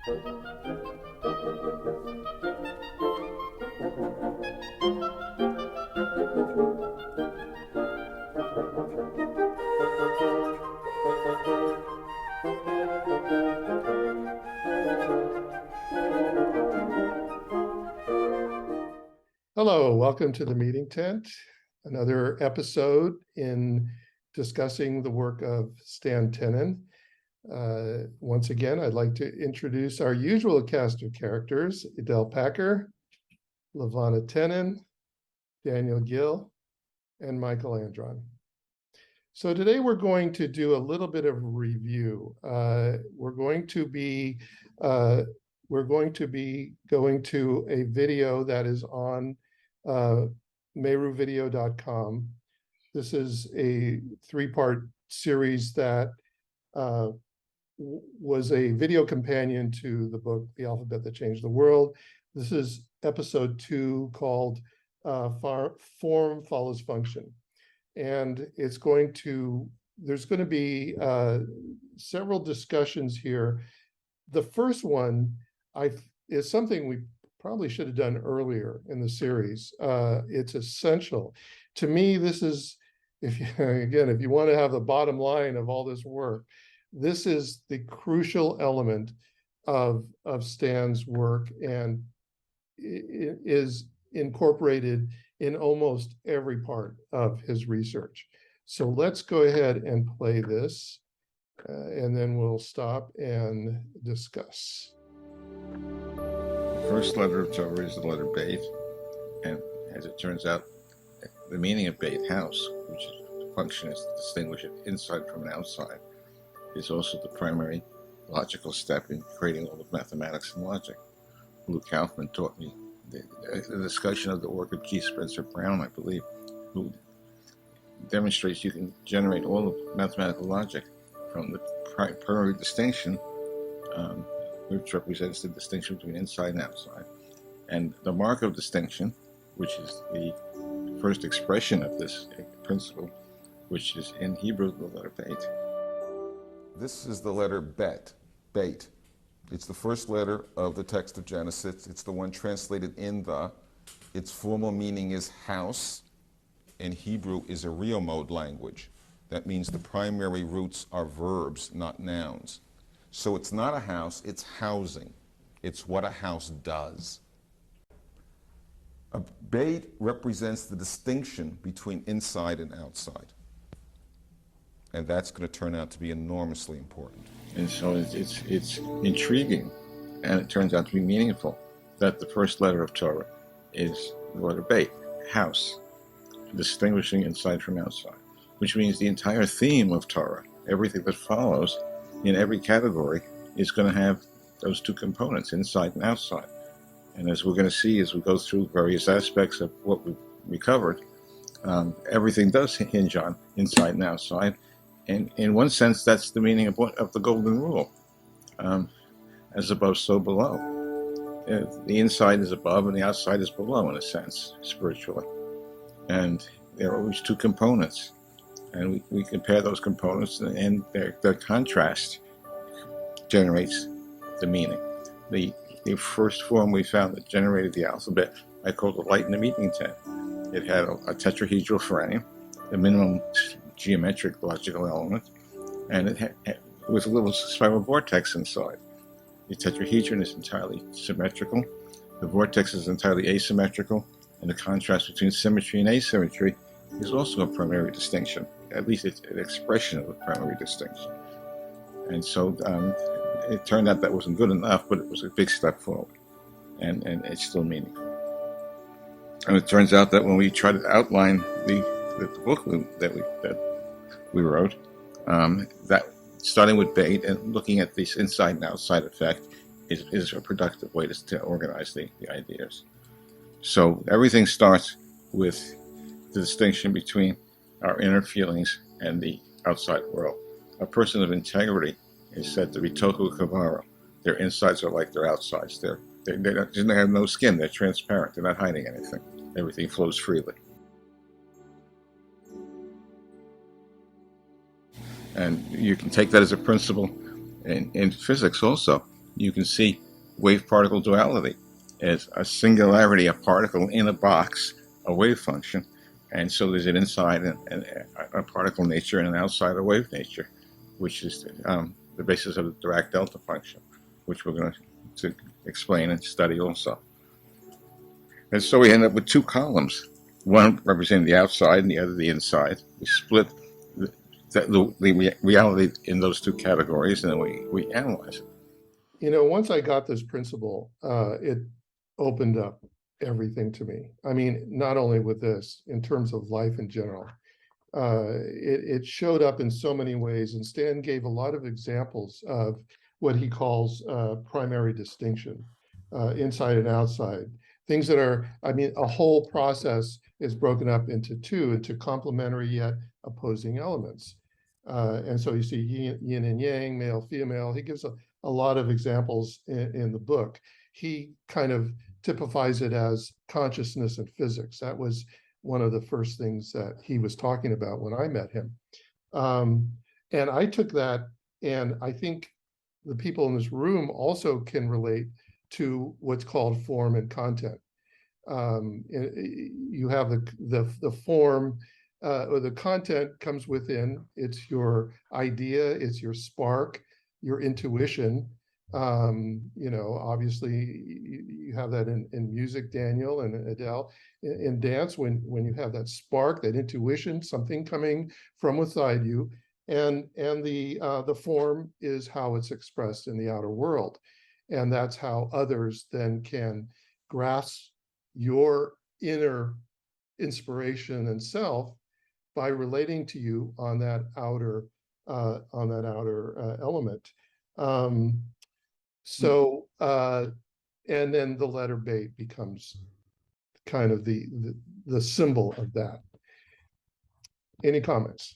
Hello, welcome to the meeting tent. Another episode in discussing the work of Stan Tenen. Once again, I'd like to introduce our usual cast of characters: Idelle Packer, Levanah Tenen, Daniel Gill, and Michael Andron. So today we're going to do a little bit of review. We're going to be going to a video that is on meruvideo.com. This is a three-part series that was a video companion to the book, The Alphabet That Changed the World. This is episode 2 called Form Follows Function. And there's going to be several discussions here. The first one is something we probably should have done earlier in the series. It's essential. To me, this is, if you want to have the bottom line of all this work, this is the crucial element of Stan's work, and it is incorporated in almost every part of his research. So let's go ahead and play this, and then we'll stop and discuss. The first letter of Torah is the letter Beit, and as it turns out, the meaning of Beit, house, which function is to distinguish it inside from an outside, is also the primary logical step in creating all of mathematics and logic. Luke Kaufman taught me the discussion of the work of G. Spencer Brown, I believe, who demonstrates you can generate all of mathematical logic from the primary distinction, which represents the distinction between inside and outside, and the mark of distinction, which is the first expression of this principle, which is in Hebrew the letter Beit. This is the letter Bet, Beit. It's the first letter of the text of Genesis. It's the one translated in the. Its formal meaning is house. In Hebrew is a real mode language. That means the primary roots are verbs, not nouns. So it's not a house, it's housing. It's what a house does. A Beit represents the distinction between inside and outside. And that's going to turn out to be enormously important. And so it's intriguing, and it turns out to be meaningful, that the first letter of Torah is the letter Beit, house, distinguishing inside from outside, which means the entire theme of Torah, everything that follows in every category, is going to have those two components, inside and outside. And as we're going to see as we go through various aspects of what we covered, everything does hinge on inside and outside. And in one sense, that's the meaning of the golden rule, as above, so below. The inside is above and the outside is below, in a sense, spiritually. And there are always two components. And we compare those components, and their contrast generates the meaning. The first form we found that generated the alphabet, I called it light in the meeting tent. It had a tetrahedral frame, the minimum geometric logical element, and it with a little spiral vortex inside. The tetrahedron is entirely symmetrical, the vortex is entirely asymmetrical, and the contrast between symmetry and asymmetry is also a primary distinction. At least it's an expression of a primary distinction. And so it turned out that wasn't good enough, but it was a big step forward, and it's still meaningful. And it turns out that when we try to outline the book that we wrote, that starting with Beit and looking at this inside and outside effect is a productive way to organize the ideas. So everything starts with the distinction between our inner feelings and the outside world. A person of integrity is said to be tohu kavara. Their insides are like their outsides. They have no skin. They're transparent. They're not hiding anything. Everything flows freely. And you can take that as a principle in physics also. you can see wave-particle duality as a singularity, a particle in a box, a wave function. And so there's an inside and a particle nature and an outside a wave nature, which is the basis of the Dirac delta function, which we're going to explain and study also. And so we end up with two columns, one representing the outside and the other the inside. We split the reality in those two categories, and then we analyze it. You know, once I got this principle, it opened up everything to me. I mean, not only with this, in terms of life in general, it showed up in so many ways. And Stan gave a lot of examples of what he calls primary distinction, inside and outside. Things that are, I mean, a whole process is broken up into complementary yet opposing elements. And so you see yin and yang, male, female. He gives a lot of examples in the book. He kind of typifies it as consciousness and physics. That was one of the first things that he was talking about when I met him. And I took that, and I think the people in this room also can relate to what's called form and content. You have the form, or the content comes within. It's your idea, it's your spark, your intuition. You know, obviously you have that in music, Daniel and Idelle. In dance, when you have that spark, that intuition, something coming from within you, and the form is how it's expressed in the outer world, and that's how others then can grasp your inner inspiration and self by relating to you on that outer element. So and then the letter bait becomes kind of the symbol of that. Any comments?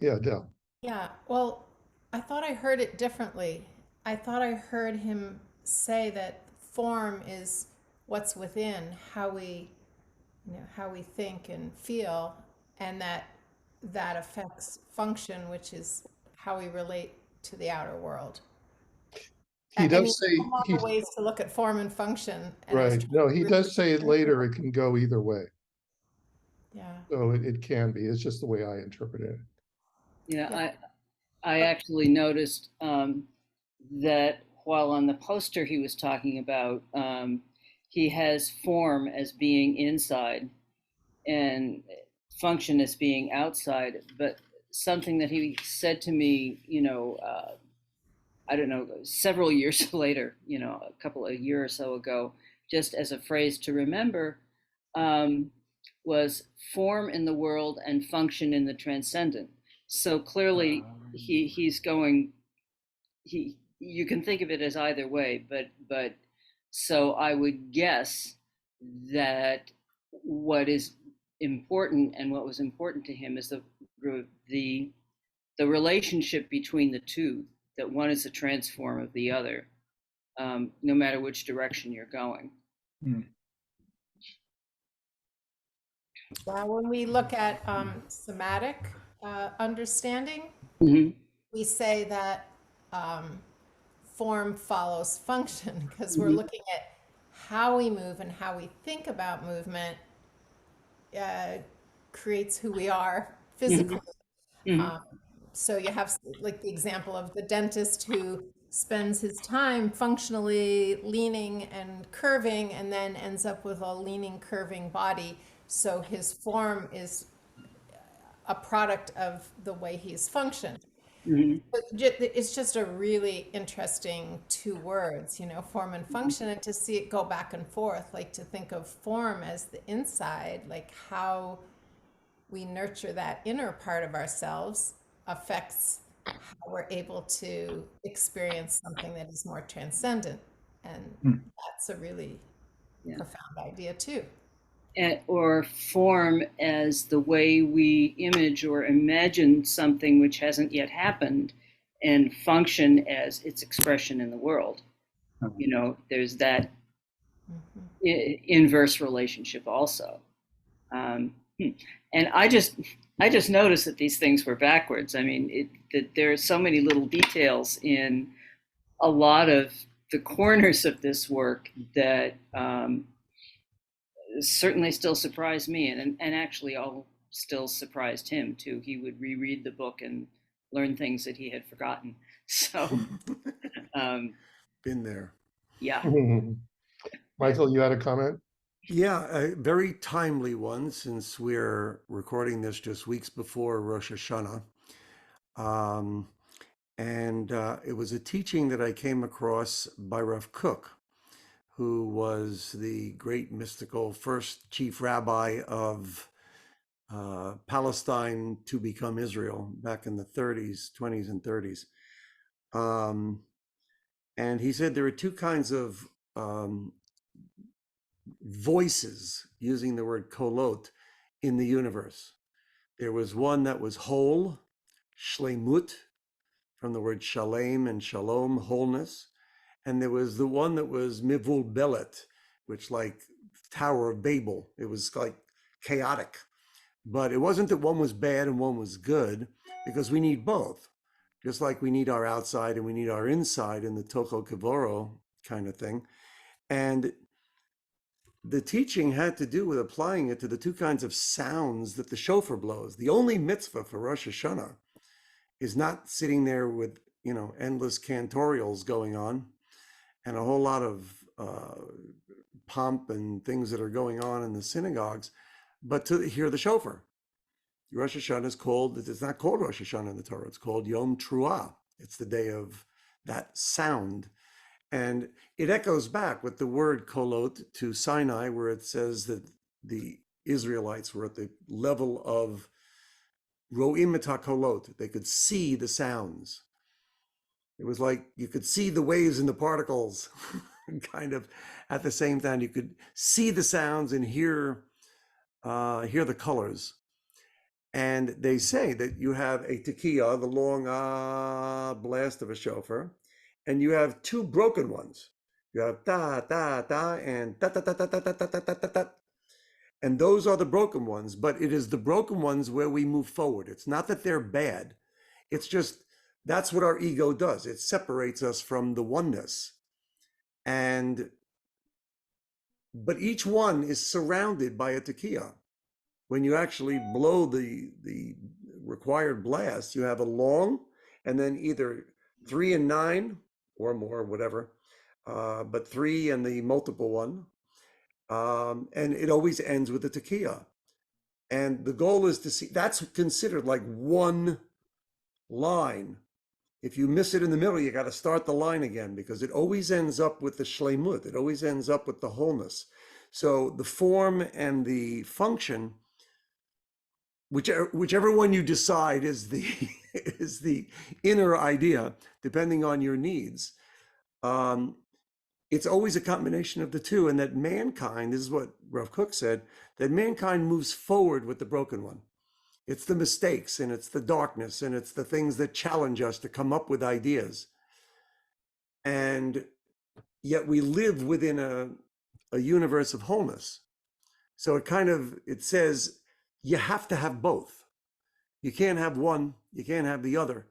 Yeah, Del. Yeah, well, I thought I heard it differently. I thought I heard him say that form is what's within, how we, how we think and feel, and that affects function, which is how we relate to the outer world. He I mean, does say, a lot of ways to look at form and function. And I was right. trying No, to he really- does say it later, it can go either way. Yeah. So it can be. It's just the way I interpret it. Yeah, I actually noticed that while on the poster he was talking about, he has form as being inside and function as being outside. But something that he said to me, I don't know, several years later, a year or so ago, just as a phrase to remember, was form in the world and function in the transcendent. So clearly he's going, you can think of it as either way, but so I would guess that what is important and what was important to him is the relationship between the two, that one is a transform of the other, no matter which direction you're going. Now, when we look at somatic understanding, Mm-hmm. we say that form follows function because we're looking at how we move and how we think about movement creates who we are physically. Mm-hmm. So you have like the example of the dentist who spends his time functionally leaning and curving and then ends up with a leaning, curving body. So his form is a product of the way he's functioned. Mm-hmm. It's just a really interesting two words, form and function, and to see it go back and forth, like to think of form as the inside, like how we nurture that inner part of ourselves affects how we're able to experience something that is more transcendent. And that's a really profound idea too. Or form as the way we image or imagine something which hasn't yet happened, and function as its expression in the world. There's that inverse relationship also. And I just noticed that these things were backwards. I mean, that there are so many little details in a lot of the corners of this work that certainly still surprised me, and actually all still surprised him too. He would reread the book and learn things that he had forgotten. So, Been there. yeah. Michael, you had a comment? Yeah, a very timely one since we're recording this just weeks before Rosh Hashanah. And it was a teaching that I came across by Rav Kook, who was the great mystical first chief rabbi of Palestine to become Israel back in the 30s, 20s and 30s. And he said there are two kinds of voices, using the word kolot, in the universe. There was one that was whole, shlemut, from the word shalem and shalom, wholeness. And there was the one that was mivulbelet, which like Tower of Babel. It was like chaotic. But it wasn't that one was bad and one was good, because we need both. Just like we need our outside and we need our inside in the Toko Kavoro kind of thing. And the teaching had to do with applying it to the two kinds of sounds that the shofar blows. The only mitzvah for Rosh Hashanah is not sitting there with, endless cantorials going on and a whole lot of pomp and things that are going on in the synagogues, but to hear the shofar. Rosh Hashanah is called, it's not called Rosh Hashanah in the Torah, it's called Yom Truah. It's the day of that sound. And it echoes back with the word kolot to Sinai, where it says that the Israelites were at the level of ro'im et kolot. They could see the sounds. It was like you could see the waves and the particles kind of at the same time. You could see the sounds and hear the colors. And they say that you have a tekiah, the long blast of a shofar, and you have two broken ones. You have ta, ta, ta, and ta, ta, ta, ta, ta, ta, ta, ta, ta, ta, ta. And those are the broken ones, but it is the broken ones where we move forward. It's not that they're bad. It's just, that's what our ego does. It separates us from the oneness. But each one is surrounded by a tekiah. When you actually blow the required blast, you have a long, and then either 3 and 9 or more, whatever, but 3 and the multiple one. And it always ends with the tekiah. And the goal is to see, that's considered like one line. If you miss it in the middle, you got to start the line again, because it always ends up with the shlemut. It always ends up with the wholeness. So the form and the function, whichever one you decide is the is the inner idea, depending on your needs, it's always a combination of the two. And that mankind, this is what Rav Kook said, that mankind moves forward with the broken one. It's the mistakes, and it's the darkness, and it's the things that challenge us to come up with ideas. And yet we live within a universe of wholeness. So it says you have to have both. You can't have one, you can't have the other.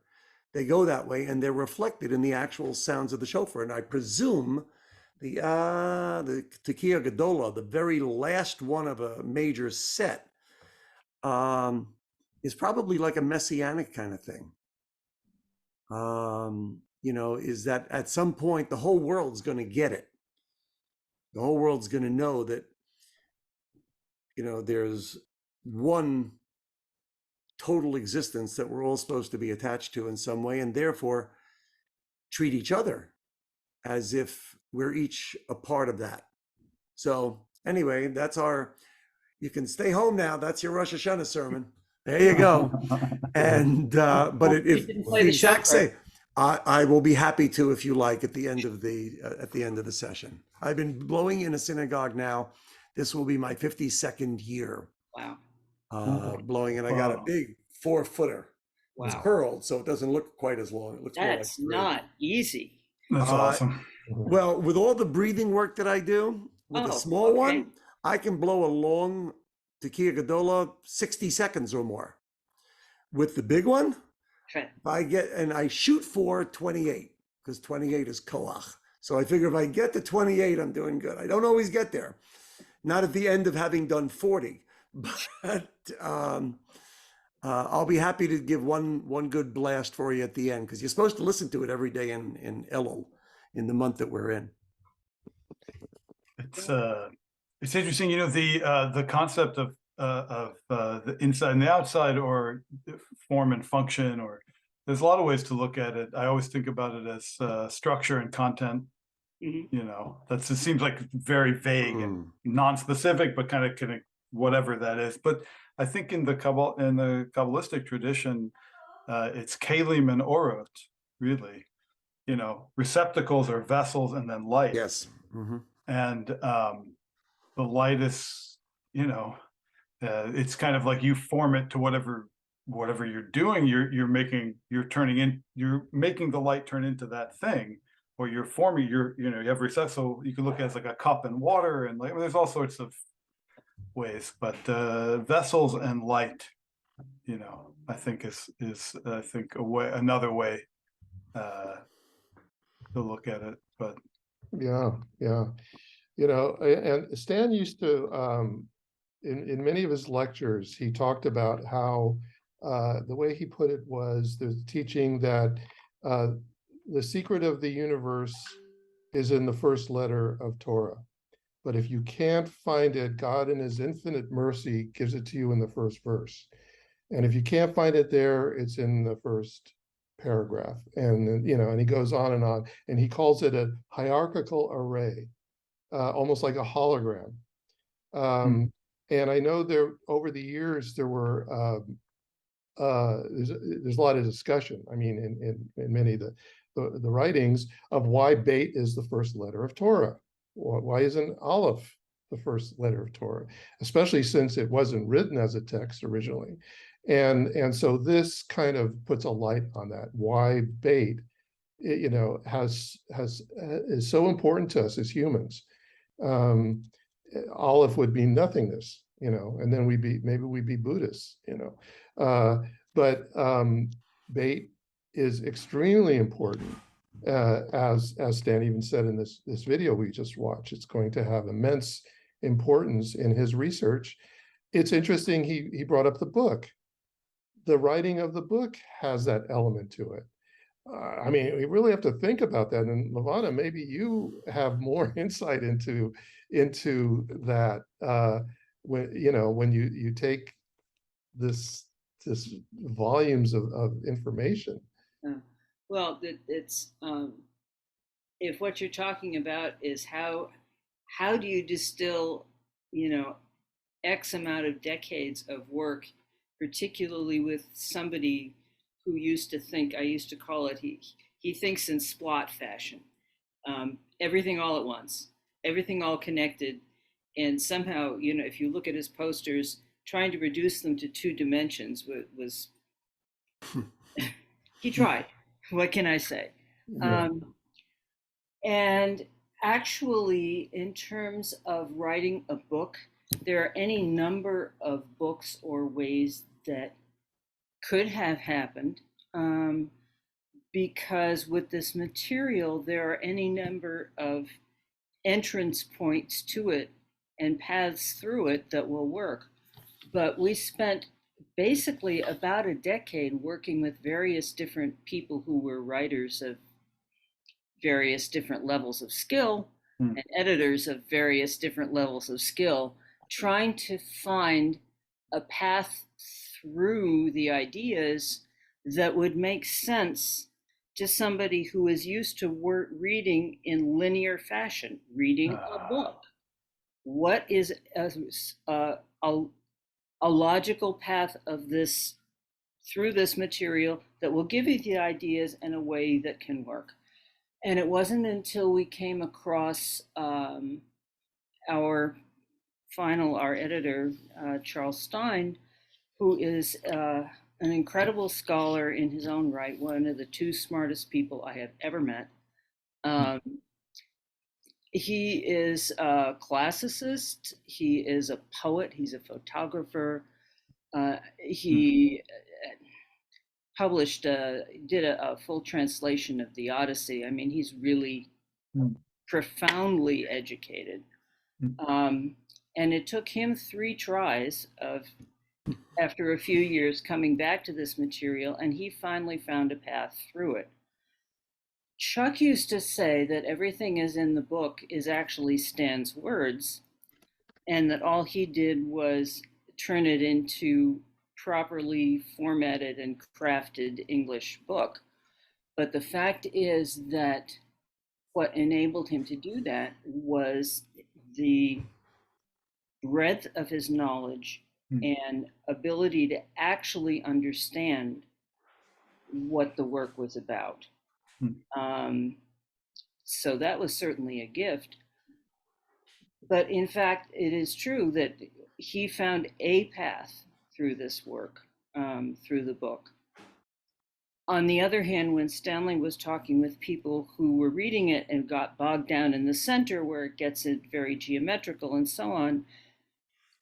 They go that way, and they're reflected in the actual sounds of the shofar. And I presume the Tekiah Gedolah, the very last one of a major set, is probably like a messianic kind of thing. Is that at some point the whole world's going to get it. The whole world's going to know that, there's one total existence that we're all supposed to be attached to in some way, and therefore treat each other as if we're each a part of that. So anyway, you can stay home now. That's your Rosh Hashanah sermon. There you go. And but if the exact same, I will be happy to, if you like, at the end of the session. I've been blowing in a synagogue now. This will be my 52nd year. Wow. Blowing, and I got a big 4-footer. Wow. It's curled, so it doesn't look quite as long. It looks That's more like not easy. That's awesome. Well, with all the breathing work that I do with a small one, I can blow a long Tekiah Gedola, 60 seconds or more. With the big one, Okay. if I get, and I shoot for 28, because 28 is koach. So I figure if I get to 28, I'm doing good. I don't always get there. Not at the end of having done 40, but I'll be happy to give one good blast for you at the end, because you're supposed to listen to it every day in Elul, in the month that we're in. It's interesting, the concept of the inside and the outside, or form and function, or there's a lot of ways to look at it. I always think about it as structure and content. It seems like very vague and non-specific, but kind of whatever that is. But I think in the Kabbalistic tradition, it's kalim and orot, really. Receptacles or vessels, and then light. Yes. Mm-hmm. And the light is, it's kind of like you form it to whatever you're doing. You're making the light turn into that thing, or you're forming you have receptacles. So you can look at it as like a cup and water, and there's all sorts of ways. But vessels and light, I think is another way to look at it. But Yeah. And Stan used to, in many of his lectures, he talked about how the way he put it was there's teaching that the secret of the universe is in the first letter of Torah. But if you can't find it, God in his infinite mercy gives it to you in the first verse. And if you can't find it there, it's in the first paragraph. And and he goes on, and he calls it a hierarchical array, almost like a hologram. And I know there over the years there were there's a lot of discussion. I mean, in many of the writings of why Beit is the first letter of Torah. Why isn't Aleph the first letter of Torah, especially since it wasn't written as a text originally? And so this kind of puts a light on that. Why Beit, is so important to us as humans. Aleph would be nothingness, and then maybe we'd be Buddhists, but Beit is extremely important, as Stan even said in this video we just watched. It's going to have immense importance in his research. It's interesting he brought up the book. The writing of the book has that element to it. I mean, we really have to think about that. And Levanah, maybe you have more insight into that when you take this volumes of information. Well, it's if what you're talking about is how do you distill X amount of decades of work, particularly with somebody who used to think, I used to call it, he thinks in splot fashion, everything all at once, everything all connected. And somehow, if you look at his posters, trying to reduce them to 2 dimensions was he tried. What can I say? Yeah. And actually, in terms of writing a book, there are any number of books or ways that could have happened, because with this material, there are any number of entrance points to it and paths through it that will work. But we spent basically about a decade working with various different people who were writers of various different levels of skill and editors of various different levels of skill, trying to find a path through the ideas that would make sense to somebody who is used to reading in linear fashion, reading a book. What is a logical path of this through this material that will give you the ideas in a way that can work? And it wasn't until we came across our editor, Charles Stein, who is an incredible scholar in his own right, one of the 2 smartest people I have ever met. He is a classicist. He is a poet. He's a photographer. He published, did a full translation of the Odyssey. I mean, he's really profoundly educated. And it took him 3 tries of, after a few years, coming back to this material, and he finally found a path through it. Chuck used to say that everything is in the book is actually Stan's words, and that all he did was turn it into properly formatted and crafted English book. But the fact is that what enabled him to do that was the breadth of his knowledge and ability to actually understand what the work was about. So that was certainly a gift. But in fact, it is true that he found a path through this work, through the book. On the other hand, when Stanley was talking with people who were reading it and got bogged down in the center where it gets it very geometrical and so on,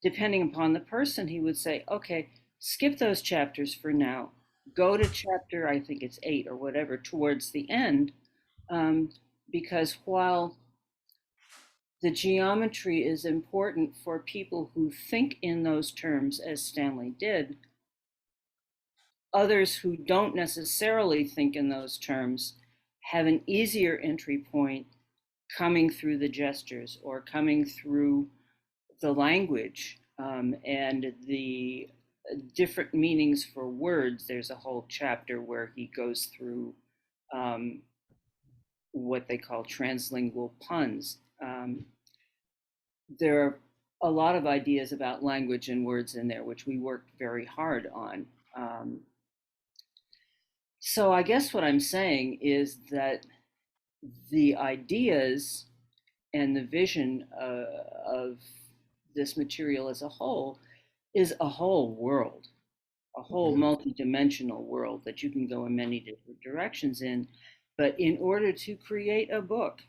depending upon the person, he would say, okay, skip those chapters for now. Go to chapter, I think it's 8 or whatever, towards the end, because while the geometry is important for people who think in those terms, as Stanley did, others who don't necessarily think in those terms have an easier entry point coming through the gestures or coming through the language and the different meanings for words. There's a whole chapter where he goes through what they call translingual puns. There are a lot of ideas about language and words in there, which we worked very hard on. So I guess what I'm saying is that the ideas and the vision of this material as a whole is a whole world, a whole multi-dimensional world that you can go in many different directions in. But in order to create a book,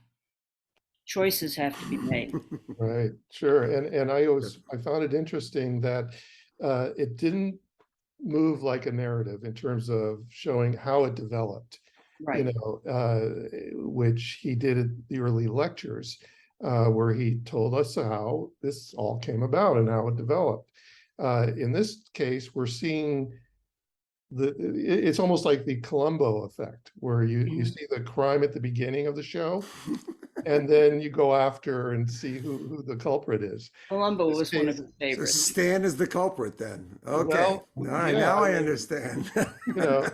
choices have to be made. Right, sure. And I found it interesting that it didn't move like a narrative in terms of showing how it developed, Right. you know, which he did at the early lectures, where he told us how this all came about and how it developed. In this case, we're seeing it's almost like the Columbo effect, where you see the crime at the beginning of the show, and then you go after and see who the culprit is. Columbo was one of his So favorites. Stan is the culprit then. Okay. Well, All right, yeah, now I I mean, understand. You know,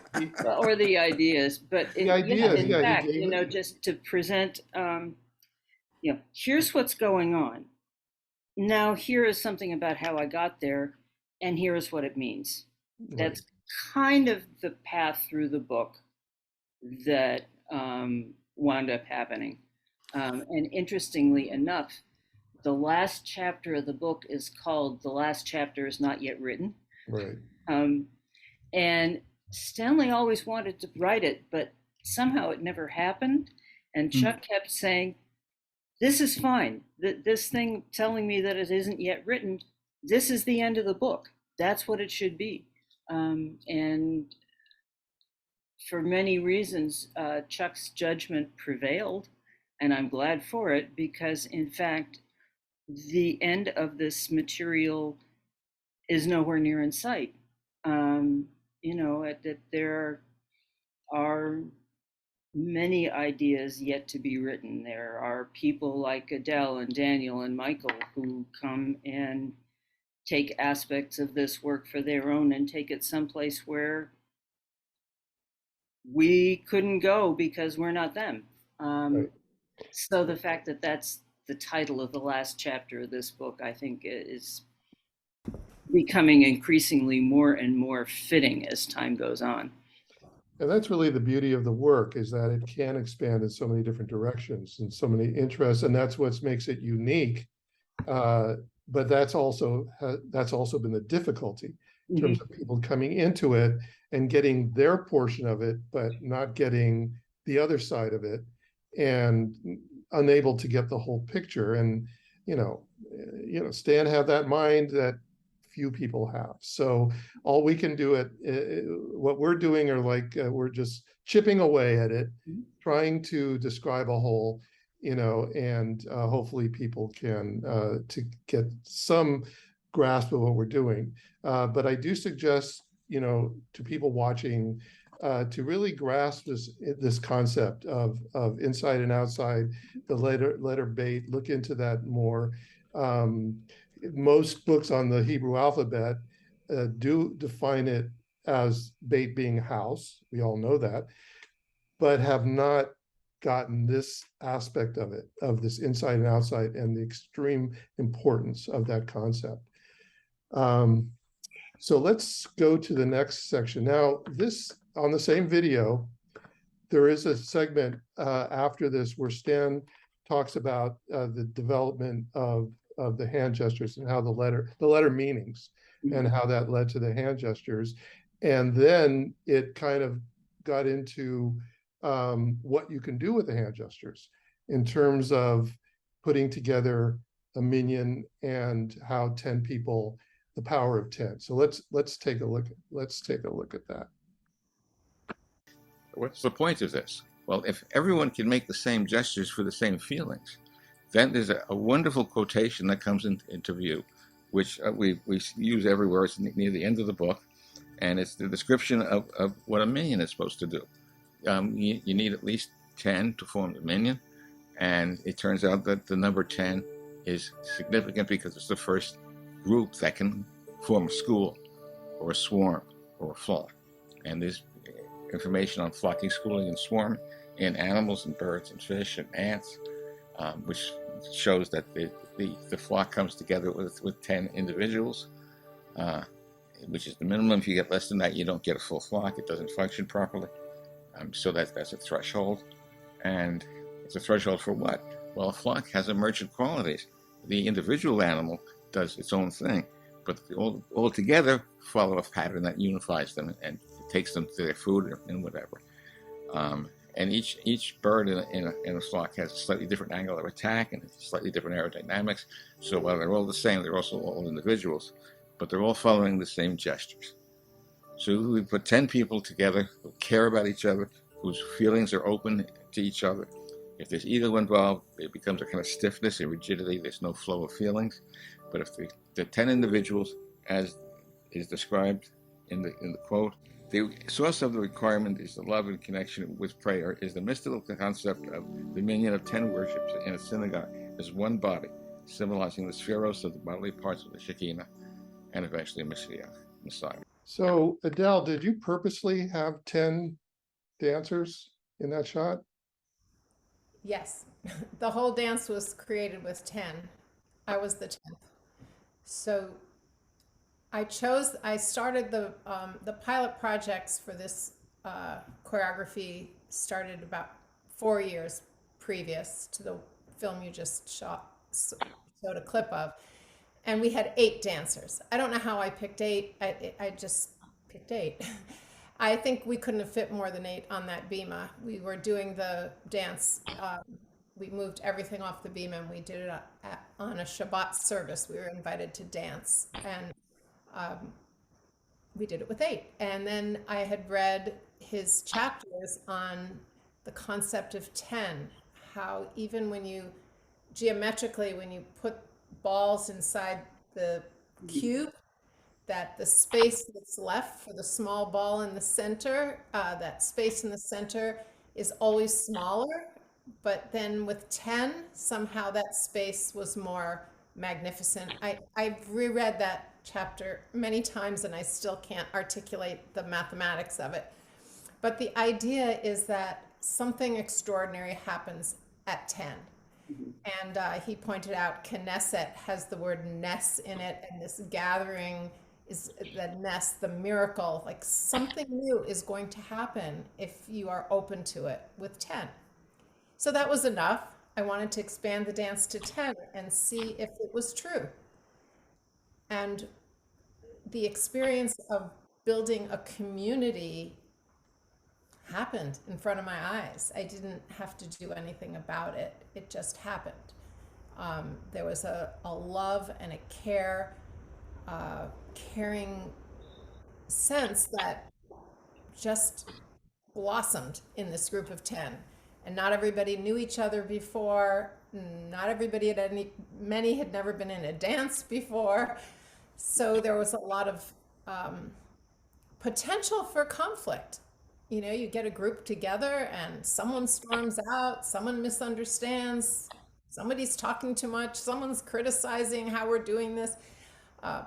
Or the ideas, but in ideas, yeah, he fact, gave you know, it- just to present, you know, here's what's going on. Now, here is something about how I got there, and here is what it means. That's kind of the path through the book that wound up happening. And interestingly enough, the last chapter of the book is called "The Last Chapter Is Not Yet Written." Right. And Stanley always wanted to write it, but somehow it never happened. And Chuck kept saying, this is fine. This thing telling me that it isn't yet written, this is the end of the book. That's what it should be. And for many reasons, Chuck's judgment prevailed, and I'm glad for it, because in fact, the end of this material is nowhere near in sight. You know, that there are many ideas yet to be written. There are people like Idelle and Daniel and Michael who come and take aspects of this work for their own and take it someplace where we couldn't go because we're not them. Right. So the fact that that's the title of the last chapter of this book, I think, is becoming increasingly more and more fitting as time goes on. And that's really the beauty of the work, is that it can expand in so many different directions and so many interests, and that's what makes it unique. But that's also been the difficulty in terms of people coming into it and getting their portion of it, but not getting the other side of it. And unable to get the whole picture. And, Stan had that mind that few people have. So all we can do what we're doing are we're just chipping away at it, trying to describe a whole, and hopefully people can to get some grasp of what we're doing. But I do suggest, to people watching, to really grasp this concept of inside and outside, the letter bait. Look into that more. Most books on the Hebrew alphabet do define it as bait being house. We all know that, but have not gotten this aspect of it, of this inside and outside, and the extreme importance of that concept. So let's go to the next section. Now, on the same video, there is a segment after this where Stan talks about the development of the hand gestures and how the letter meanings and how that led to the hand gestures. And then it kind of got into what you can do with the hand gestures in terms of putting together a minyan and how 10 people, the power of 10. So let's take a look at that. What's the point of this? Well, if everyone can make the same gestures for the same feelings, then there's a wonderful quotation that comes into view, which we use everywhere. It's near the end of the book, and it's the description of what a minyan is supposed to do. You need at least 10 to form the minyan, and it turns out that the number 10 is significant because it's the first group that can form a school or a swarm or a flock. And there's information on flocking, schooling, and swarming in animals and birds and fish and ants, which shows that the flock comes together with 10 individuals, which is the minimum. If you get less than that, you don't get a full flock. It doesn't function properly. So that's a threshold. And it's a threshold for what? Well, a flock has emergent qualities. The individual animal does its own thing, but all together follow a pattern that unifies them and takes them to their food and whatever. And each bird in a flock has a slightly different angle of attack and slightly different aerodynamics. So while they're all the same, they're also all individuals, but they're all following the same gestures. So we put 10 people together who care about each other, whose feelings are open to each other. If there's ego involved, it becomes a kind of stiffness and rigidity. There's no flow of feelings. But if the 10 individuals, as is described in the quote, the source of the requirement is the love and connection with prayer, is the mystical concept of the minyan of 10 worships in a synagogue as one body, symbolizing the spheros of the bodily parts of the Shekinah and eventually Messiah. So, Idelle, did you purposely have 10 dancers in that shot? Yes, the whole dance was created with 10. I was the 10th. So I started the pilot projects for this choreography started about 4 years previous to the film you just showed a clip of. And we had 8 dancers. I don't know how I picked 8. I just picked 8. I think we couldn't have fit more than 8 on that bima. We were doing the dance. We moved everything off the bima and we did it on a Shabbat service. We were invited to dance, and we did it with 8. And then I had read his chapters on the concept of 10, how even when you geometrically, when you put balls inside the cube, that the space that's left for the small ball in the center, that space in the center is always smaller. But then with 10, somehow that space was more magnificent. I've reread that chapter many times and I still can't articulate the mathematics of it. But the idea is that something extraordinary happens at 10. And he pointed out Knesset has the word Ness in it, and this gathering is the Ness, the miracle, like something new is going to happen if you are open to it with 10. So that was enough. I wanted to expand the dance to 10 and see if it was true. And the experience of building a community happened in front of my eyes. I didn't have to do anything about it. It just happened. There was a love and a care, caring sense that just blossomed in this group of 10. And not everybody knew each other before. Not everybody many had never been in a dance before. So there was a lot of potential for conflict. You know, you get a group together and someone storms out, someone misunderstands, somebody's talking too much, someone's criticizing how we're doing this,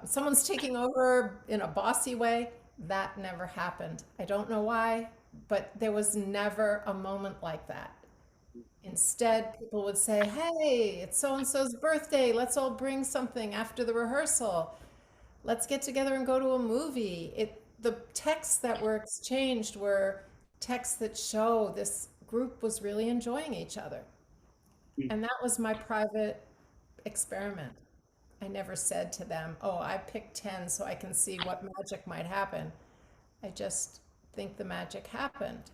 someone's taking over in a bossy way. That never happened. I don't know why, but there was never a moment like that. Instead, people would say, hey, it's so-and-so's birthday. Let's all bring something after the rehearsal. Let's get together and go to a movie. The texts that were exchanged were texts that show this group was really enjoying each other. And that was my private experiment. I never said to them, oh, I picked 10 so I can see what magic might happen. I just think the magic happened.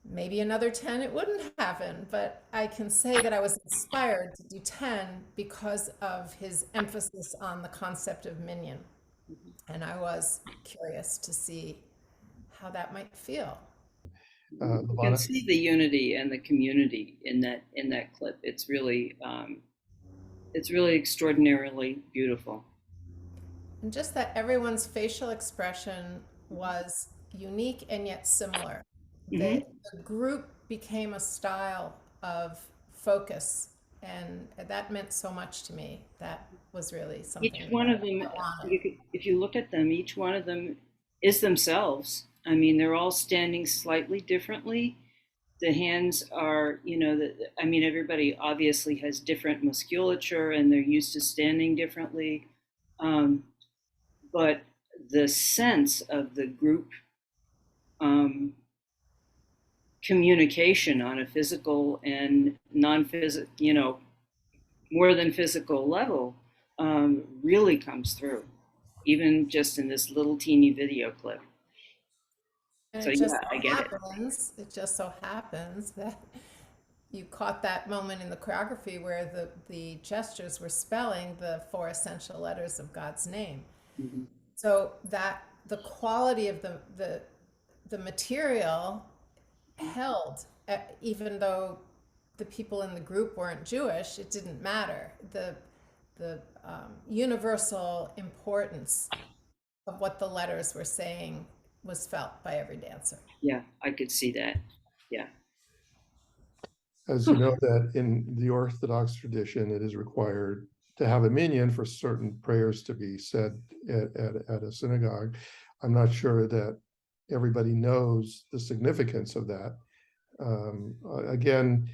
Maybe another 10 it wouldn't happen, but I can say that I was inspired to do 10 because of his emphasis on the concept of minyan. And I was curious to see how that might feel. You can see the unity and the community in that clip. It's really extraordinarily beautiful. And just that everyone's facial expression was unique and yet similar. The group became a style of focus, and that meant so much to me. That was really something. Each one of them, if you look at them, each one of them is themselves. I mean, they're all standing slightly differently. The hands are, everybody obviously has different musculature and they're used to standing differently. But the sense of the group communication on a physical and non-physical, more than physical level really comes through, even just in this little teeny video clip. And So I get it. It just so happens that you caught that moment in the choreography where the gestures were spelling the 4 essential letters of God's name. So that the quality of the material held, even though the people in the group weren't Jewish, it didn't matter. The universal importance of what the letters were saying was felt by every dancer. Yeah, I could see that. Yeah. As you know, that in the Orthodox tradition, it is required to have a minyan for certain prayers to be said at a synagogue. I'm not sure that everybody knows the significance of that. Again,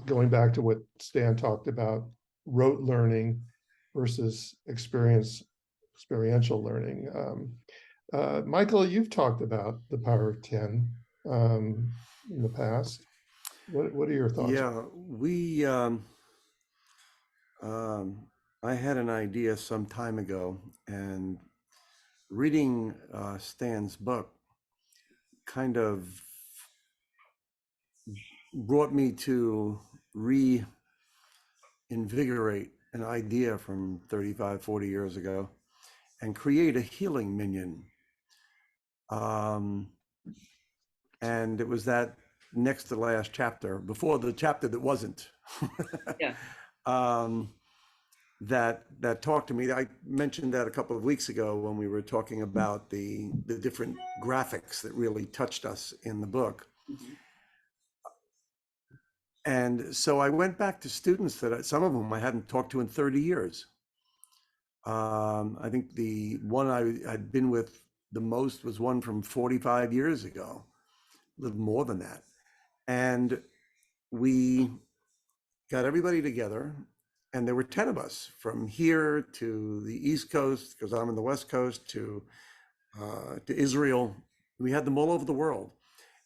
going back to what Stan talked about, rote learning versus experiential learning. Michael, you've talked about the power of 10 in the past. What are your thoughts? Yeah, I had an idea some time ago, and reading Stan's book kind of brought me to reinvigorate an idea from 35, 40 years ago and create a healing minyan. And it was that next to last chapter, before the chapter that wasn't, Yeah. that talked to me. I mentioned that a couple of weeks ago when we were talking about the different graphics that really touched us in the book. And so I went back to students that some of them I hadn't talked to in 30 years. I think the one I'd been with the most was one from 45 years ago, a little more than that. And we got everybody together, and there were 10 of us from here to the East Coast, because I'm on the West Coast, to Israel. We had them all over the world,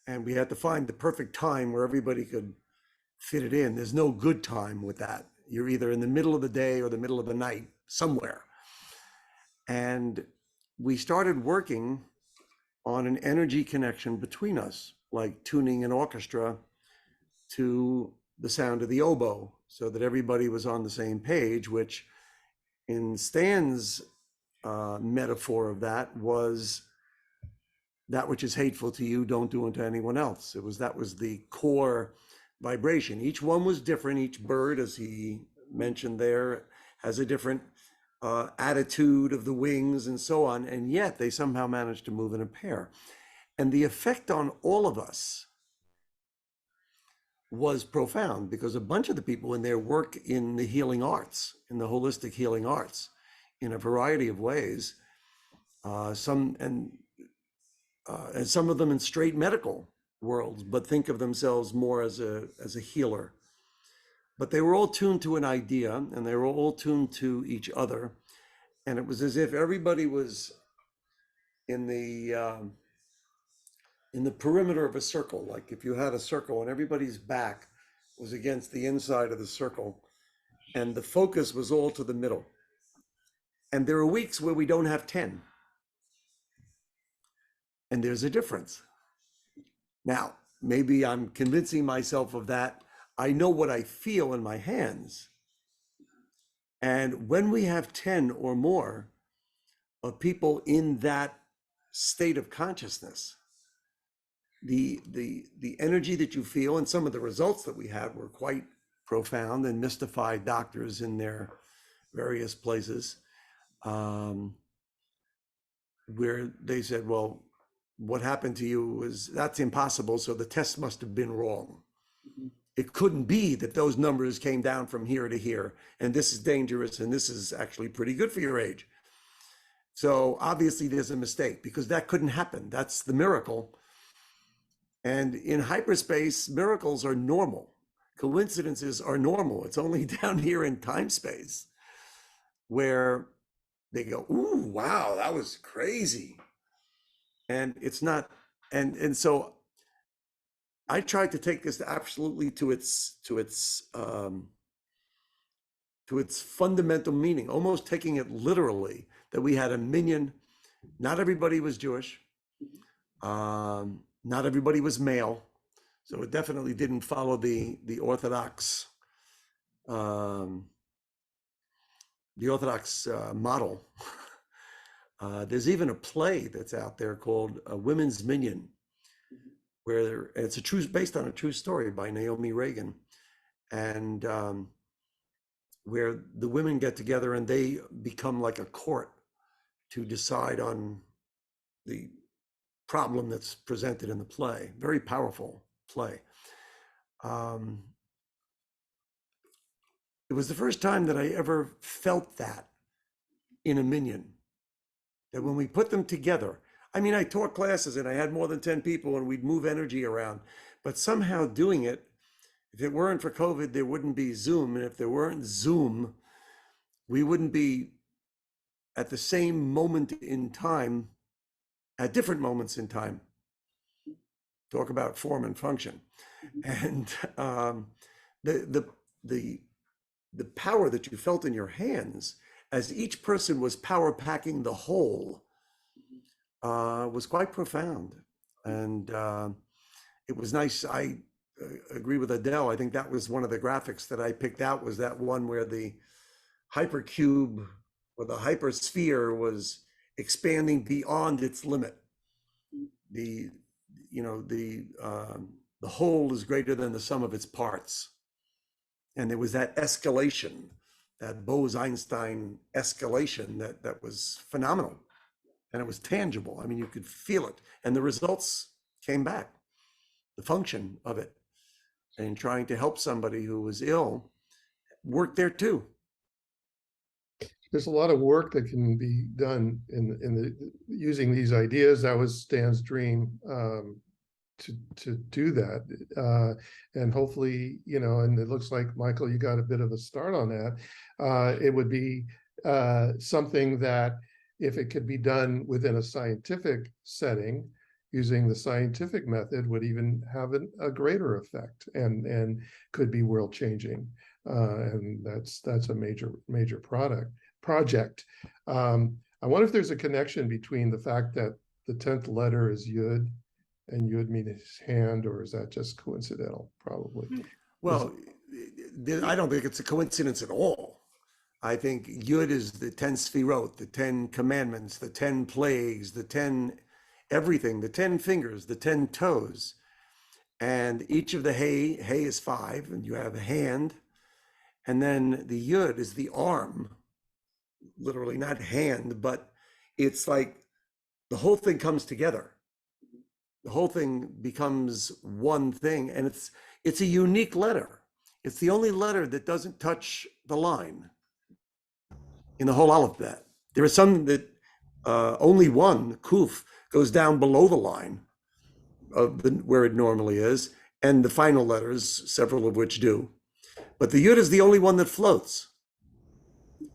and we had to find the perfect time where everybody could fit it in. There's no good time with that. You're either in the middle of the day or the middle of the night somewhere. And we started working on an energy connection between us, like tuning an orchestra to the sound of the oboe so that everybody was on the same page, which in Stan's metaphor of that was that which is hateful to you, don't do unto anyone else. That was the core vibration. Each one was different. Each bird, as he mentioned there, has a different attitude of the wings and so on. And yet they somehow managed to move in a pair. And the effect on all of us was profound, because a bunch of the people in there work in the healing arts, in the holistic healing arts, in a variety of ways. Some and some of them in straight medical worlds, but think of themselves more as a healer. But they were all tuned to an idea, and they were all tuned to each other, and it was as if everybody was in the perimeter of a circle. Like if you had a circle and everybody's back was against the inside of the circle, and the focus was all to the middle. And there are weeks where we don't have 10. And there's a difference. Now, maybe I'm convincing myself of that. I know what I feel in my hands. And when we have 10 or more of people in that state of consciousness, the energy that you feel, and some of the results that we had were quite profound and mystified doctors in their various places, where they said, well, what happened to you was, that's impossible, so the test must have been wrong. It couldn't be that those numbers came down from here to here, and this is dangerous, and this is actually pretty good for your age. So obviously there's a mistake, because that couldn't happen. That's the miracle. And in hyperspace, miracles are normal. Coincidences are normal. It's only down here in time space where they go, ooh, wow, that was crazy. And it's not, and so I tried to take this absolutely to its fundamental meaning, almost taking it literally, that we had a minion. Not everybody was Jewish. Not everybody was male. So it definitely didn't follow the Orthodox model. There's even a play that's out there called A Women's Minion, where it's based on a true story by Naomi Reagan, and where the women get together and they become like a court to decide on the problem that's presented in the play. Very powerful play. It was the first time that I ever felt that in a minion, that when we put them together, I mean, I taught classes and I had more than 10 people and we'd move energy around, but somehow doing it, if it weren't for COVID, there wouldn't be Zoom. And if there weren't Zoom, we wouldn't be at the same moment in time, at different moments in time. Talk about form and function. And the power that you felt in your hands as each person was power packing the whole was quite profound. And it was nice. I agree with Idelle. I think that was one of the graphics that I picked out, was that one where the hypercube or the hypersphere was expanding beyond its limit. The whole is greater than the sum of its parts. And there was that escalation, that Bose-Einstein escalation that was phenomenal. And it was tangible. I mean, you could feel it. And the results came back, the function of it. And trying to help somebody who was ill worked there too. There's a lot of work that can be done in using these ideas. That was Stan's dream, to do that, and hopefully, and it looks like, Michael, you got a bit of a start on that. It would be something that, if it could be done within a scientific setting, using the scientific method, would even have a greater effect and could be world changing. And that's a major project. I wonder if there's a connection between the fact that the 10th letter is Yud, and Yud means hand, or is that just coincidental? Probably. Well, I don't think it's a coincidence at all. I think Yud is the 10 Sfirot, the 10 commandments, the 10 plagues, the 10 everything, the 10 fingers, the 10 toes. And each of the hay is 5, and you have a hand. And then the Yud is the arm, literally not hand, but it's like the whole thing comes together. The whole thing becomes one thing, and it's a unique letter. It's the only letter that doesn't touch the line in the whole alphabet. There are some that only one, Kuf, goes down below the line of where it normally is, and the final letters, several of which do. But the Yud is the only one that floats,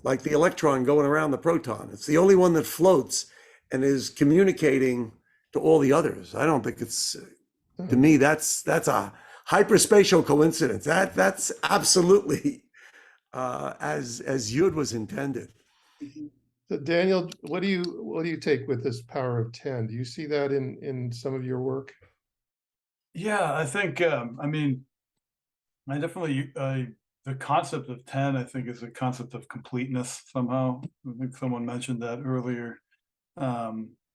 like the electron going around the proton. It's the only one that floats and is communicating to all the others. I don't think it's, to me, that's a hyperspatial coincidence. That's absolutely as Yud was intended. So Daniel, what do you take with this power of 10? Do you see that in some of your work? Yeah, I think, I mean, I definitely, the concept of 10, I think, is a concept of completeness somehow. I think someone mentioned that earlier.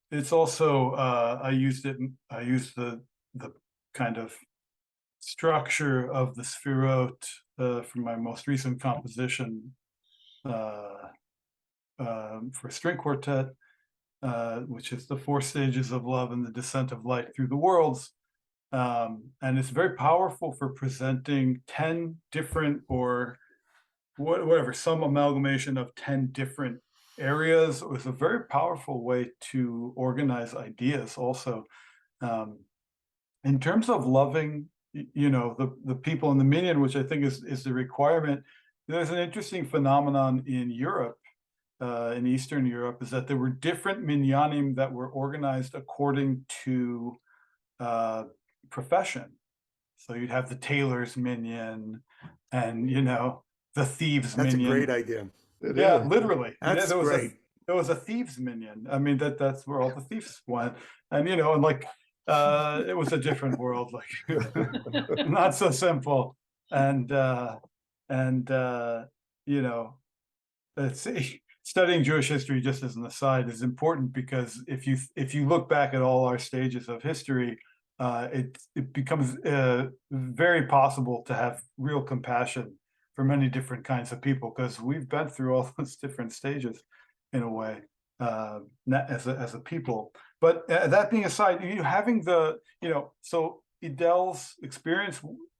It's also, I used the kind of structure of the Sfirot from my most recent composition for string quartet, which is the 4 stages of love and the descent of light through the worlds. And it's very powerful for presenting 10 different, or whatever, some amalgamation of 10 different areas. It was a very powerful way to organize ideas also. In terms of loving, the people in the minyan, which I think is the requirement, there's an interesting phenomenon in Europe, in Eastern Europe, is that there were different minyanim that were organized according to profession. So you'd have the tailor's minyan, and the thieves minyan. That's a great idea. Yeah, literally. That's great. There was a thieves minyan. I mean, that's where all the thieves went, and and like it was a different world, like not so simple, and let's see. Studying Jewish history, just as an aside, is important, because if you look back at all our stages of history, it becomes very possible to have real compassion for many different kinds of people, because we've been through all those different stages in a way, as a people. But that being aside, having so Idelle's experience,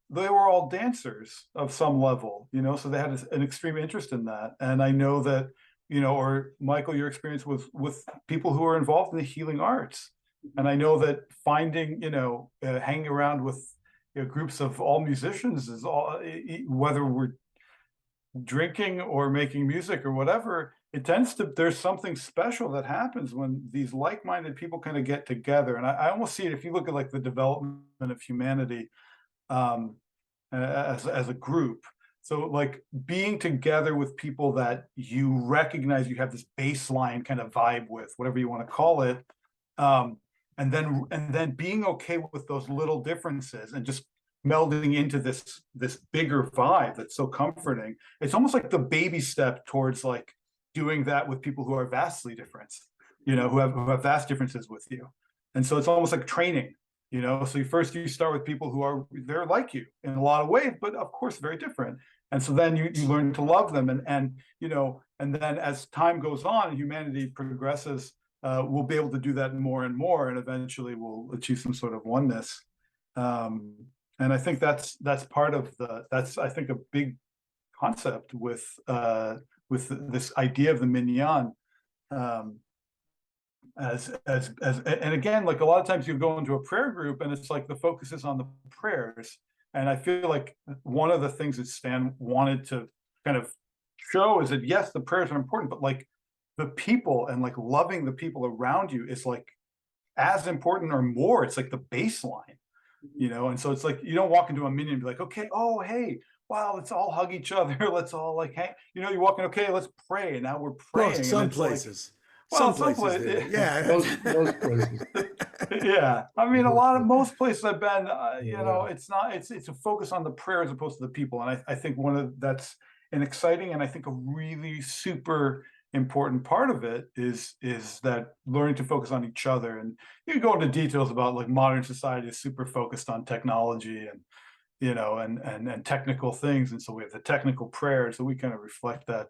they were all dancers of some level, so they had an extreme interest in that. And I know that, or Michael, your experience with people who are involved in the healing arts. And I know that finding, hanging around with groups of all musicians is all, whether we're drinking or making music or whatever, there's something special that happens when these like-minded people kind of get together. And I almost see it, if you look at like the development of humanity as a group. So like being together with people that you recognize you have this baseline kind of vibe with, whatever you want to call it. And then being okay with those little differences and just melding into this bigger vibe that's so comforting. It's almost like the baby step towards like doing that with people who are vastly different, who have vast differences with you. And so it's almost like training, so first you start with people they're like you in a lot of ways, but of course very different. And so then you learn to love them, and then as time goes on and humanity progresses, we'll be able to do that more and more, and eventually we'll achieve some sort of oneness. And I think that's part of that's I think a big concept with this idea of the minyan. And again, like a lot of times you go into a prayer group and it's like the focus is on the prayers. And I feel like one of the things that Stan wanted to kind of show is that yes, the prayers are important, but like the people and like loving the people around you is like as important or more. It's like the baseline, and so it's like you don't walk into a minyan and be like, okay, oh hey, wow, let's all hug each other, let's all like hang, you walk in, okay, let's pray, and now we're praying. Well, some places. Well, Some places do. Yeah. Most places. Yeah, I mean, most places I've been, Yeah. it's a focus on the prayer as opposed to the people, and I think that's an exciting, and I think a really super important part of it is that learning to focus on each other. And you can go into details about, like, modern society is super focused on technology and, and technical things, and so we have the technical prayer, so we kind of reflect that.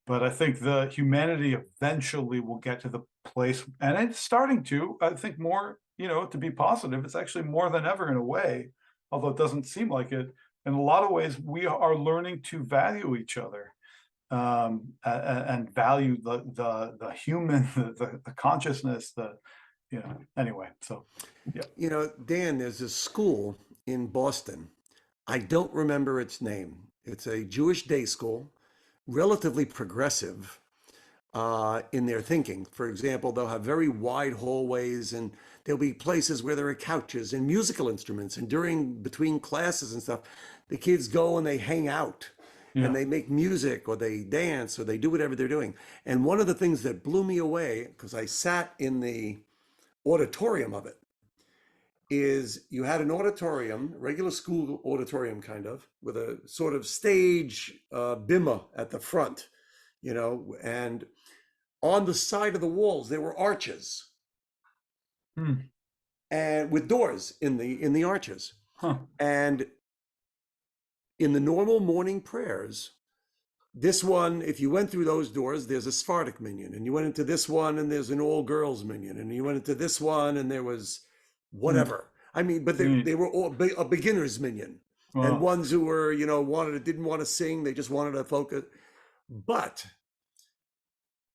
But I think the humanity eventually will get to the place, and it's starting to, I think, more, to be positive. It's actually more than ever in a way, although it doesn't seem like it. In a lot of ways, we are learning to value each other, and value the human, the consciousness, anyway. So, yeah. Dan, there's a school in Boston. I don't remember its name. It's a Jewish day school, relatively progressive in their thinking. For example, they'll have very wide hallways, and there'll be places where there are couches and musical instruments. And between classes and stuff, the kids go and they hang out. Yeah. And they make music, or they dance, or they do whatever they're doing. And one of the things that blew me away, because I sat in the auditorium of it, is you had an auditorium, regular school auditorium kind of, with a sort of stage bimah at the front, and on the side of the walls there were arches, and with doors in the arches. And in the normal morning prayers, this one, if you went through those doors, there's a Sephardic minyan, and you went into this one and there's an all girls minyan, and you went into this one and there was whatever. I mean, but they were all a beginner's minyan. Wow. And ones who were, didn't want to sing, they just wanted to focus. But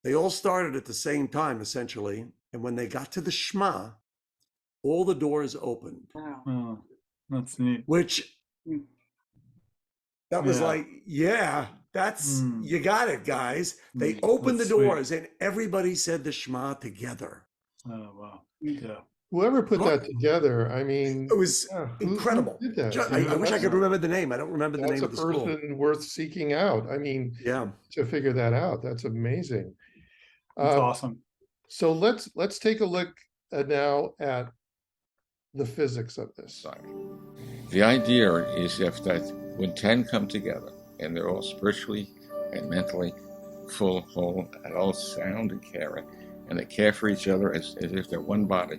they all started at the same time, essentially. And when they got to the Shema, all the doors opened. Wow. Oh, that's neat. Which, that was like, that's, you got it, guys. They opened the doors, and everybody said the Shema together. Oh, wow. Yeah. Whoever put that together, I mean, it was incredible. Who did that? I wish I could remember the name. I don't remember the name of the school. That's a person worth seeking out. I mean, to figure that out, that's amazing. That's awesome. So let's take a look now at the physics of this. The idea is that when 10 come together and they're all spiritually and mentally full, whole, and all sound and caring, and they care for each other as if they're one body,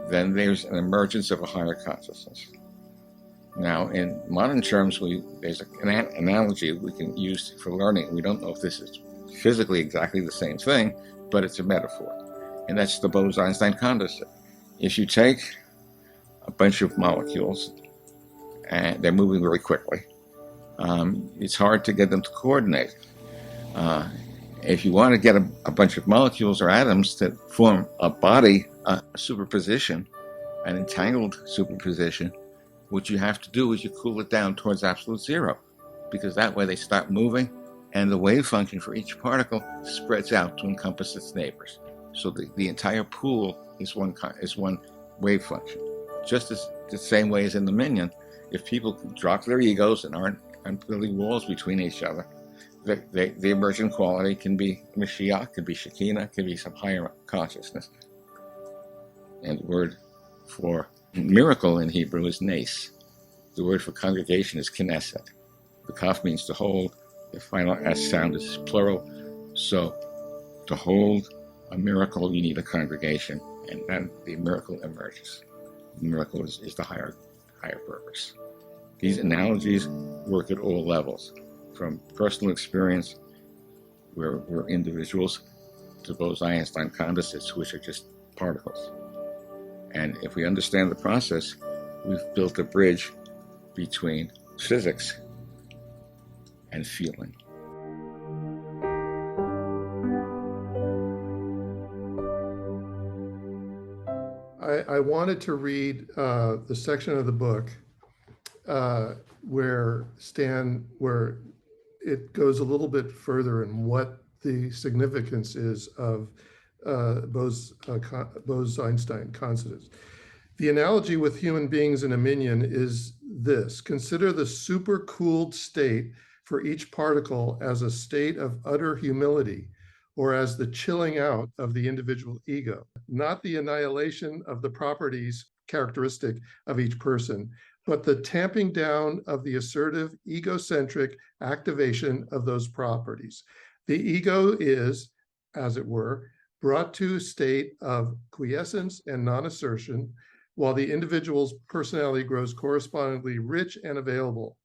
then there's an emergence of a higher consciousness. Now, in modern terms, there's an analogy we can use for learning. We don't know if this is physically exactly the same thing, but it's a metaphor. And that's the Bose-Einstein condensate. If you take a bunch of molecules and they're moving very quickly, it's hard to get them to coordinate. If you want to get a bunch of molecules or atoms that form a body, a superposition, an entangled superposition, what you have to do is you cool it down towards absolute zero, because that way they stop moving and the wave function for each particle spreads out to encompass its neighbors. So the entire pool is one wave function. Just as the same way as in the minyan, if people drop their egos and aren't building walls between each other, the emergent quality can be Mashiach, can be Shekinah, can be some higher consciousness. And the word for miracle in Hebrew is nes. The word for congregation is knesset. The kaf means to hold. The final S sound is plural. So to hold a miracle, you need a congregation, and then the miracle emerges. The miracle is the higher purpose. These analogies work at all levels, from personal experience, where we're individuals, to Bose-Einstein condensates, which are just particles. And if we understand the process, we've built a bridge between physics and feeling. I wanted to read the section of the book where it goes a little bit further in what the significance is of Bose-Einstein constants. The analogy with human beings in a minyan is this: consider the supercooled state for each particle as a state of utter humility, or as the chilling out of the individual ego, not the annihilation of the properties characteristic of each person, but the tamping down of the assertive, egocentric activation of those properties. The ego is, as it were, brought to a state of quiescence and non-assertion, while the individual's personality grows correspondingly rich and available.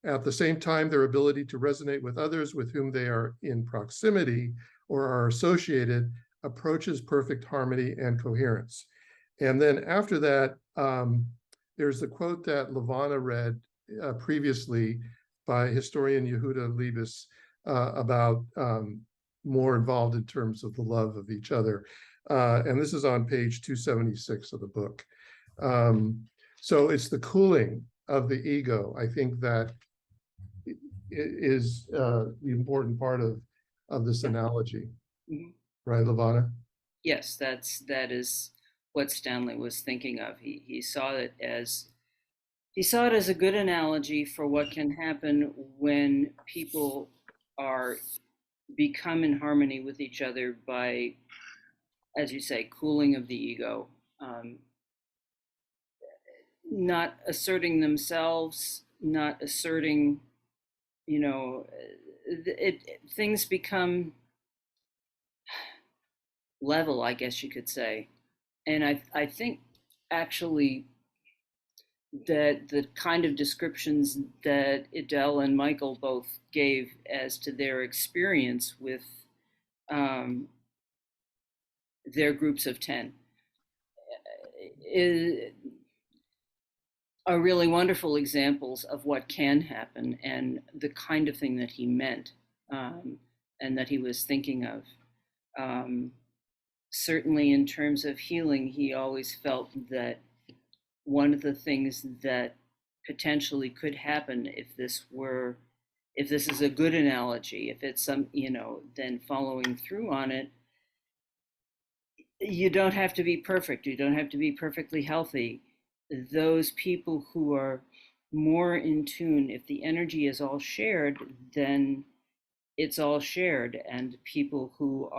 At the same time, their ability to resonate with others with whom they are in proximity or are associated approaches perfect harmony and coherence. And then after that, there's the quote that Levanah read previously by historian Yehuda Leibus about more involved in terms of the love of each other. And this is on page 276 of the book. So it's the cooling of the ego, I think, that is the important part of this analogy. Mhm. Right, Levanah? Yes, that is what Stanley was thinking of. He saw it as a good analogy for what can happen when people are become in harmony with each other by, as you say, cooling of the ego, not asserting themselves, not asserting, things become level, I guess you could say. And I think actually that the kind of descriptions that Idelle and Michael both gave as to their experience with their groups of 10 are really wonderful examples of what can happen and the kind of thing that he meant, and that he was thinking of. Certainly in terms of healing, he always felt that one of the things that potentially could happen if this is a good analogy, if it's then following through on it, you don't have to be perfect. You don't have to be perfectly healthy. Those people who are more in tune, if the energy is all shared, then it's all shared. And people who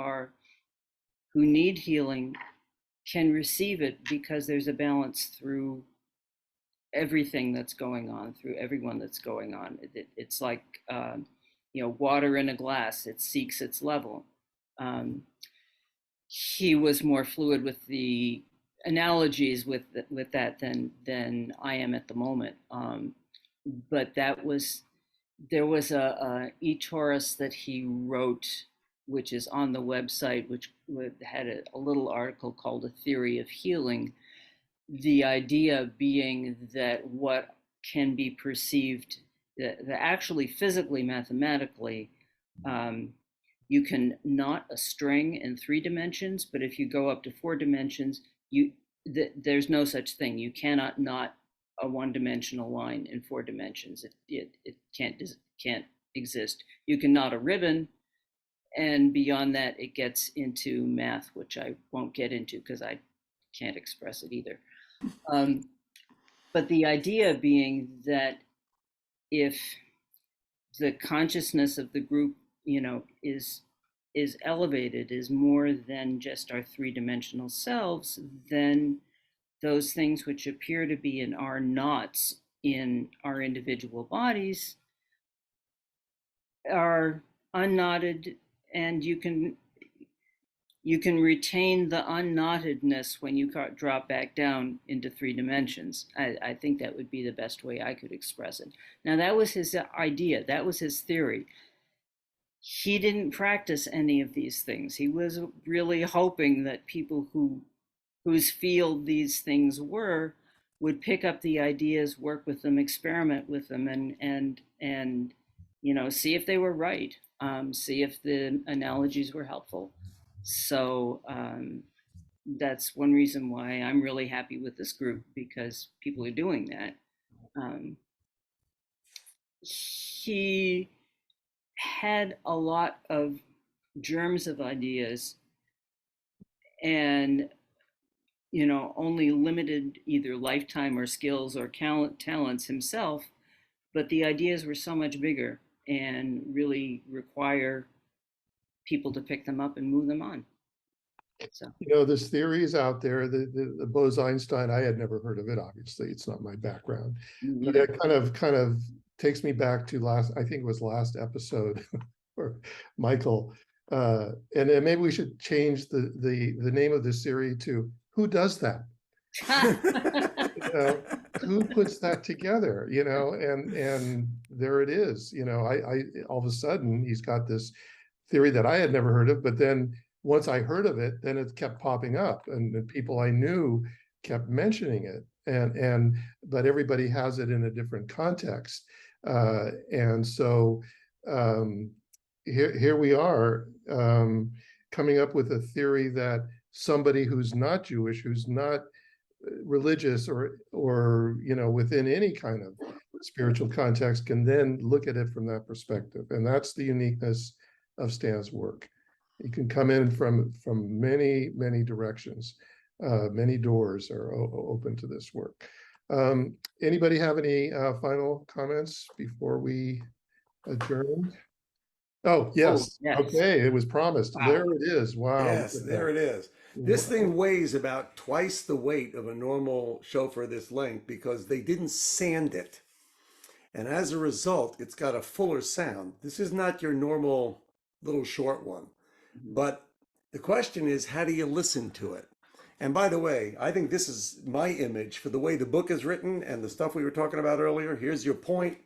need healing can receive it because there's a balance through everything that's going on, through everyone that's going on. It's like, water in a glass, it seeks its level. He was more fluid with the analogies with that than I am at the moment. But there was a e-Taurus that he wrote, which is on the website, which had a little article called A Theory of Healing. The idea being that what can be perceived, that actually physically, mathematically, you can knot a string in 3 dimensions, but if you go up to 4 dimensions, there's no such thing. You cannot knot a 1-dimensional line in 4 dimensions. It can't exist. You can knot a ribbon, and beyond that, it gets into math, which I won't get into because I can't express it either. But the idea being that if the consciousness of the group, is elevated, is more than just our 3-dimensional selves, then those things which appear to be and are knots in our individual bodies are unknotted, and you can retain the unknottedness when you drop back down into 3 dimensions. I think that would be the best way I could express it. Now, that was his idea. That was his theory. He didn't practice any of these things. He was really hoping that people whose field these things were would pick up the ideas, work with them, experiment with them, and see if they were right, see if the analogies were helpful. So that's one reason why I'm really happy with this group, because people are doing that. He had a lot of germs of ideas and only limited either lifetime or skills or talents himself, but the ideas were so much bigger and really require people to pick them up and move them on. So You know, this theory is out there, the Bose-Einstein, I had never heard of it, obviously, it's not my background. But neither. it kind of takes me back to I think it was last episode, or Michael, and then maybe we should change the name of this series to Who Does That? You know, who puts that together, you know, and there it is, you know, I all of a sudden he's got this theory that I had never heard of, but then once I heard of it, then it kept popping up, and the people I knew kept mentioning it, but everybody has it in a different context, and so here we are, coming up with a theory that somebody who's not Jewish, who's not religious, or you know, within any kind of spiritual context, can then look at it from that perspective, and that's the uniqueness of Stan's work. You can come in from many directions. Many doors are open to this work. Anybody have any final comments before we adjourn? Oh, yes. yes. Okay, it was promised. Wow. There it is. Wow. Yes, there it is. This thing weighs about twice the weight of a normal shofar this length because they didn't sand it. And as a result, it's got a fuller sound. This is not your normal little short one. But the question is, how do you listen to it? And by the way, I think this is my image for the way the book is written and the stuff we were talking about earlier. Here's your point.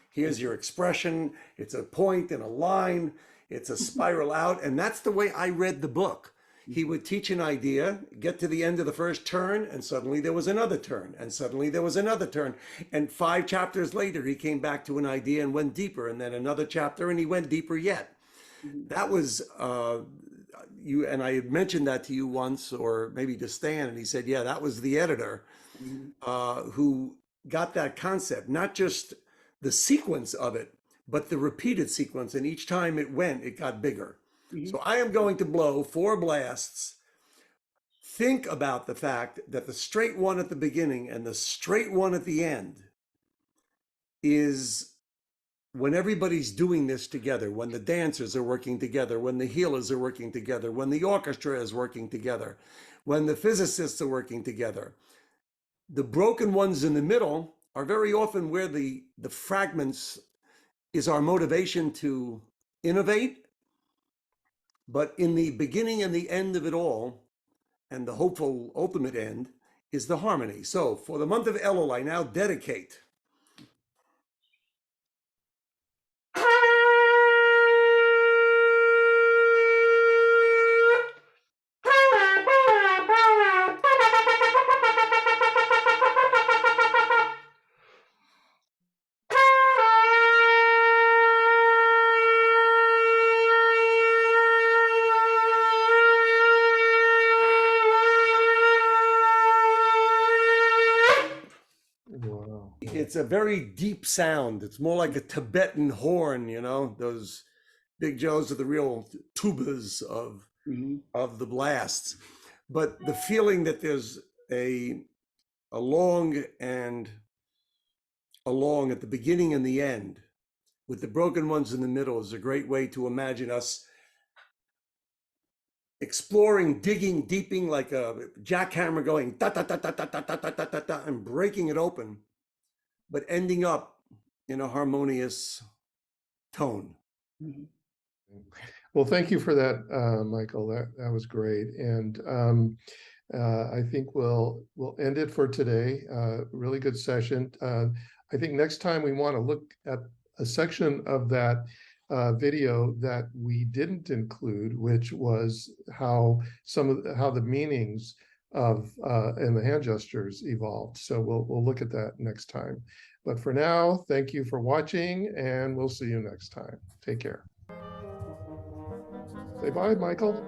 Here's your expression. It's a point and a line. It's a spiral out. And that's the way I read the book. He would teach an idea, get to the end of the first turn, and suddenly there was another turn, and suddenly there was another turn. And 5 chapters later, he came back to an idea and went deeper, and then another chapter, and he went deeper yet. That was, you, and I had mentioned that to you once, or maybe to Stan, and he said, yeah, that was the editor who got that concept, not just the sequence of it, but the repeated sequence. And each time it went, it got bigger. So I am going to blow 4 blasts. Think about the fact that the straight one at the beginning and the straight one at the end is when everybody's doing this together, when the dancers are working together, when the healers are working together, when the orchestra is working together, when the physicists are working together. The broken ones in the middle are very often where the fragments is our motivation to innovate. But in the beginning and the end of it all, and the hopeful ultimate end, is the harmony. So for the month of Elul, I now dedicate Wow. it's a very deep sound. It's more like a Tibetan horn, you know, those big Joes are the real tubas of the blasts. But the feeling that there's a long and a long at the beginning and the end, with the broken ones in the middle, is a great way to imagine us exploring, digging, deeping like a jackhammer, going da da da da da da da da da da da, and breaking it open, but ending up in a harmonious tone. Well, thank you for that, Michael. That was great, and I think we'll end it for today. Really good session. I think next time we want to look at a section of that video that we didn't include, which was how the meanings of and the hand gestures evolved. So we'll look at that next time. But for now, thank you for watching, and we'll see you next time. Take care. Say bye, Michael.